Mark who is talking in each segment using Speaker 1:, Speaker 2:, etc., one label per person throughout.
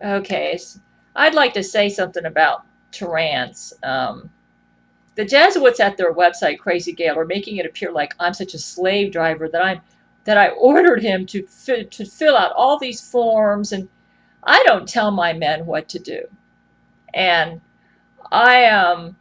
Speaker 1: Okay, I'd like to say something about Terrance. The Jesuits at their website, Crazy Gail, are making it appear like I'm such a slave driver that I ordered him to fill out all these forms, and I don't tell my men what to do. And I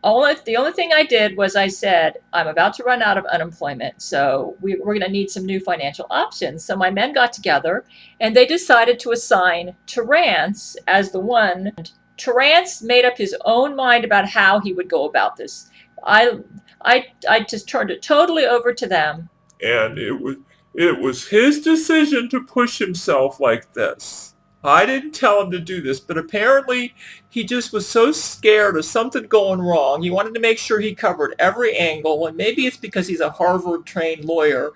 Speaker 1: the only thing I did was I said, I'm about to run out of unemployment, so we're going to need some new financial options. So my men got together and they decided to assign Terrance as the one. Terrance made up his own mind about how he would go about this. I, I just turned it totally over to them.
Speaker 2: And it was his decision to push himself like this. I didn't tell him to do this, but apparently he just was so scared of something going wrong. He wanted to make sure he covered every angle, and maybe it's because he's a Harvard trained lawyer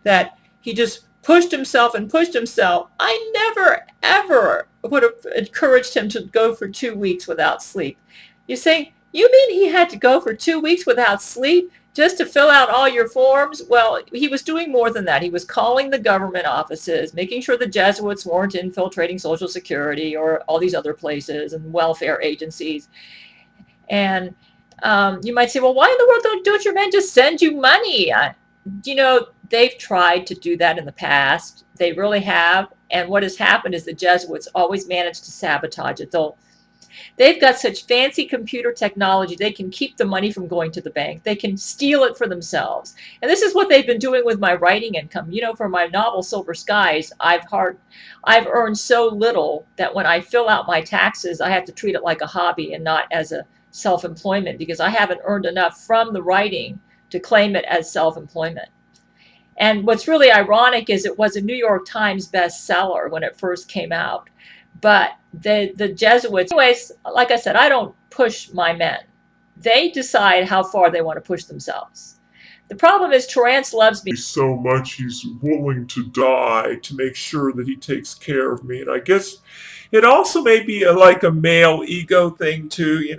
Speaker 2: that he just pushed himself and pushed himself. I never ever would have encouraged him to go for 2 weeks without sleep. You say, you mean he had to go for 2 weeks without sleep just to fill out all your forms? Well, he was doing more than that. He was calling the government offices, making sure the Jesuits weren't infiltrating Social Security or all these other places and welfare agencies. And you might say, well, why in the world don't your men just send you money? You know, they've tried to do that in the past. They really have. And what has happened is the Jesuits always manage to sabotage it. They've got such fancy computer technology, they can keep the money from going to the bank. They can steal it for themselves. And this is what they've been doing with my writing income. You know, for my novel Silver Skies, I've earned so little that when I fill out my taxes, I have to treat it like a hobby and not as a self-employment because I haven't earned enough from the writing to claim it as self-employment. And what's really ironic is it was a New York Times bestseller when it first came out. But the Jesuits, anyways, like I said, I don't push my men. They decide how far they want to push themselves. The problem is Terrance loves me So much he's willing to die to make sure that he takes care of me. And I guess it also may be like a male ego thing too,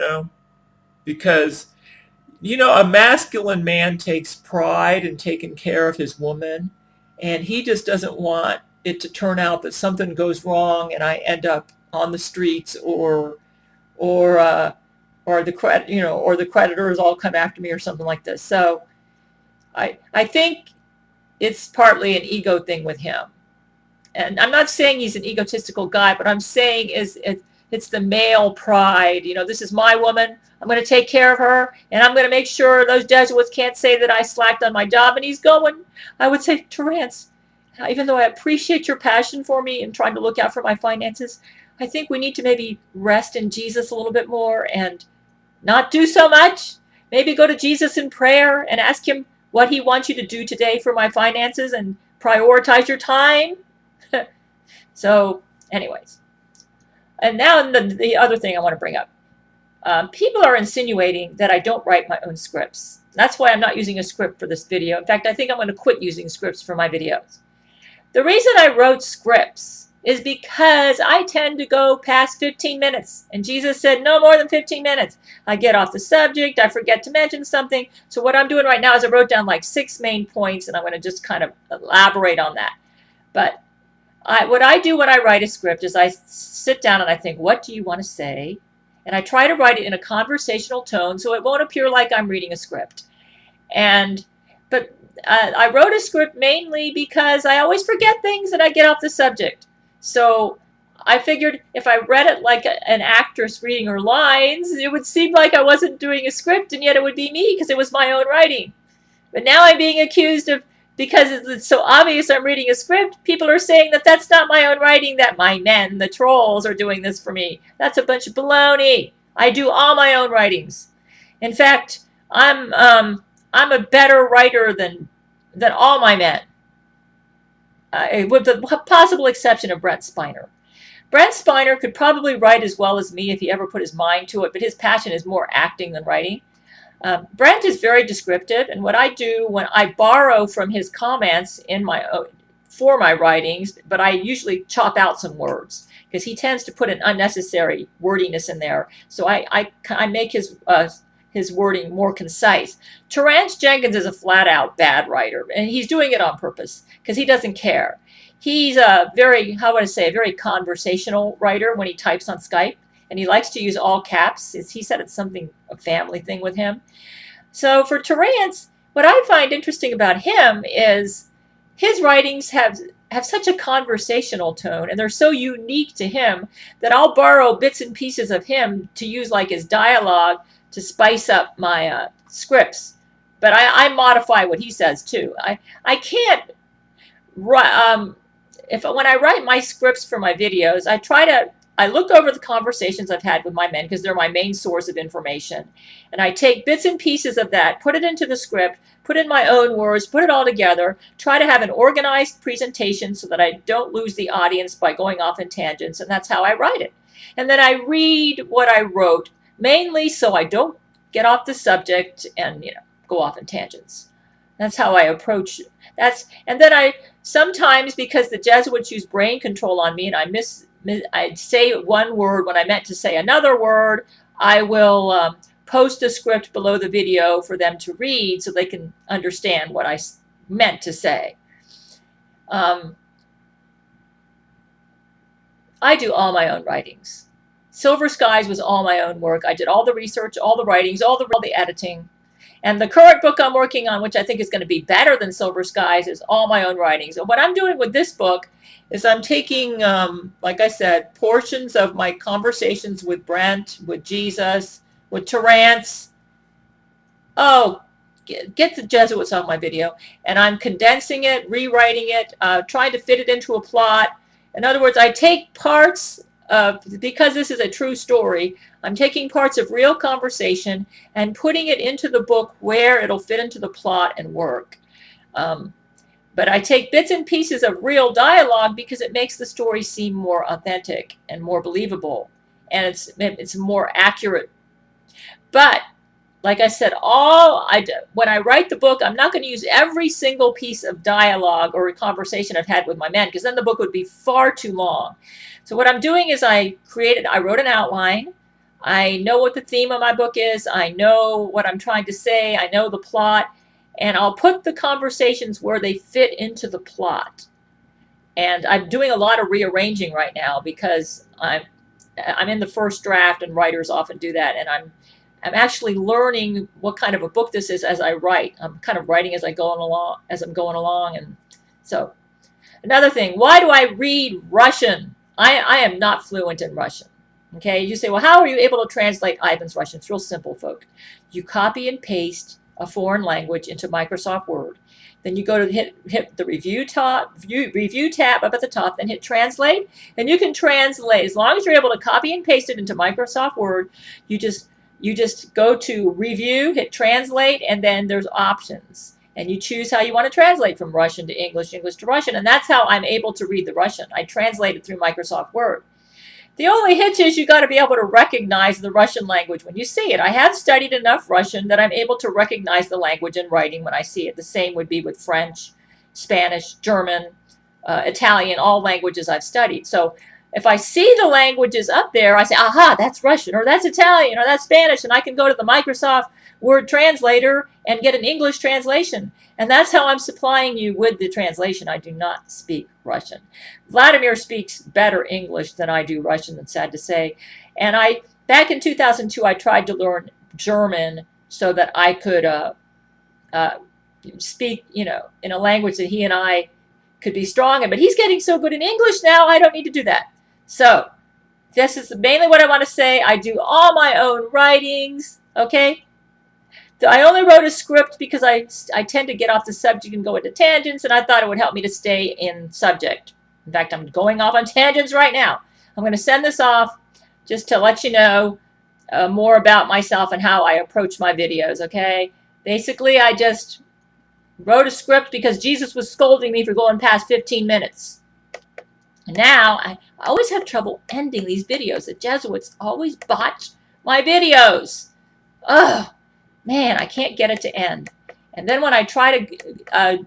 Speaker 2: because a masculine man takes pride in taking care of his woman, and he just doesn't want it to turn out that something goes wrong and I end up on the streets or or the creditors all come after me or something like this. So I think it's partly an ego thing with him. And I'm not saying he's an egotistical guy, but I'm saying it's the male pride. You know, this is my woman. I'm going to take care of her, and I'm going to make sure those Jesuits can't say that I slacked on my job. And he's going. I would say, Terrance, even though I appreciate your passion for me and trying to look out for my finances, I think we need to maybe rest in Jesus a little bit more and not do so much. Maybe go to Jesus in prayer and ask him what he wants you to do today for my finances and prioritize your time. So, anyways, and now the other thing I want to bring up. People are insinuating that I don't write my own scripts. That's why I'm not using a script for this video. In fact, I think I'm going to quit using scripts for my videos. The reason I wrote scripts is because I tend to go past 15 minutes. And Jesus said no more than 15 minutes. I get off the subject. I forget to mention something. So what I'm doing right now is I wrote down like 6 main points, and I'm going to just kind of elaborate on that. But what I do when I write a script is I sit down and I think, what do you want to say? And I try to write it in a conversational tone so it won't appear like I'm reading a script. But I wrote a script mainly because I always forget things and I get off the subject. So I figured if I read it like an actress reading her lines, it would seem like I wasn't doing a script, and yet it would be me because it was my own writing. But now I'm being accused of, because it's so obvious I'm reading a script, people are saying that that's not my own writing, that my men, the trolls, are doing this for me. That's a bunch of baloney. I do all my own writings. In fact, I'm a better writer than all my men, with the possible exception of Brent Spiner. Brent Spiner could probably write as well as me if he ever put his mind to it, but his passion is more acting than writing. Brent is very descriptive, and what I do when I borrow from his comments for my writings, but I usually chop out some words because he tends to put an unnecessary wordiness in there. So I make his wording more concise. Terrance Jenkins is a flat out bad writer, and he's doing it on purpose because he doesn't care.
Speaker 1: He's a very, how would I say, a very conversational writer when he types on Skype, and he likes to use all caps. He said it's something, a family thing with him. So for Terrance, what I find interesting about him is his writings have such a conversational tone, and they're so unique to him that I'll borrow bits and pieces of him to use like his dialogue to spice up my scripts. But I modify what he says too. I can't if when I write my scripts for my videos, I look over the conversations I've had with my men because they're my main source of information. And I take bits and pieces of that, put it into the script, put in my own words, put it all together, try to have an organized presentation so that I don't lose the audience by going off in tangents. And that's how I write it. And then I read what I wrote, mainly so I don't get off the subject and, go off in tangents. That's how I approach and then I sometimes, because the Jesuits use brain control on me and I'd say one word when I meant to say another word, I will post a script below the video for them to read so they can understand what I meant to say. I do all my own writings. Silver Skies was all my own work. I did all the research, all the writings, all the editing. And the current book I'm working on, which I think is going to be better than Silver Skies, is all my own writings. And what I'm doing with this book is I'm taking, like I said, portions of my conversations with Brent, with Jesus, with Terrance. Oh, get the Jesuits off my video. And I'm condensing it, rewriting it, trying to fit it into a plot. In other words, I take parts because this is a true story, I'm taking parts of real conversation and putting it into the book where it'll fit into the plot and work. But I take bits and pieces of real dialogue because it makes the story seem more authentic and more believable, and it's more accurate. But like I said, when I write the book, I'm not going to use every single piece of dialogue or a conversation I've had with my men, because then the book would be far too long. So what I'm doing is I wrote an outline. I know what the theme of my book is. I know what I'm trying to say. I know the plot. And I'll put the conversations where they fit into the plot. And I'm doing a lot of rearranging right now because I'm in the first draft, and writers often do that. And I'm actually learning what kind of a book this is as I write. I'm kind of writing as I'm going along. And so another thing, why do I read Russian? I am not fluent in Russian. Okay, you say, well, how are you able to translate Ivan's Russian? It's real simple, folk. You copy and paste a foreign language into Microsoft Word. Then you go to hit the review tab up at the top, then hit translate, and you can translate. As long as you're able to copy and paste it into Microsoft Word, you just go to review, hit translate, and then there's options. And you choose how you want to translate from Russian to English, English to Russian. And that's how I'm able to read the Russian. I translate it through Microsoft Word. The only hitch is you got to be able to recognize the Russian language when you see it. I have studied enough Russian that I'm able to recognize the language in writing when I see it. The same would be with French, Spanish, German, Italian, all languages I've studied. So if I see the languages up there, I say, aha, that's Russian, or that's Italian, or that's Spanish, and I can go to the Microsoft Word translator and get an English translation. And that's how I'm supplying you with the translation. I do not speak Russian. Vladimir speaks better English than I do Russian, that's sad to say. And back in 2002, I tried to learn German so that I could speak, in a language that he and I could be strong in. But he's getting so good in English now, I don't need to do that. So this is mainly what I want to say. I do all my own writings, okay? I only wrote a script because I tend to get off the subject and go into tangents, and I thought it would help me to stay in subject. In fact, I'm going off on tangents right now. I'm going to send this off just to let you know more about myself and how I approach my videos, okay? Basically, I just wrote a script because Jesus was scolding me for going past 15 minutes. And now, I always have trouble ending these videos. The Jesuits always botch my videos. Ugh. Man, I can't get it to end. And then when I try to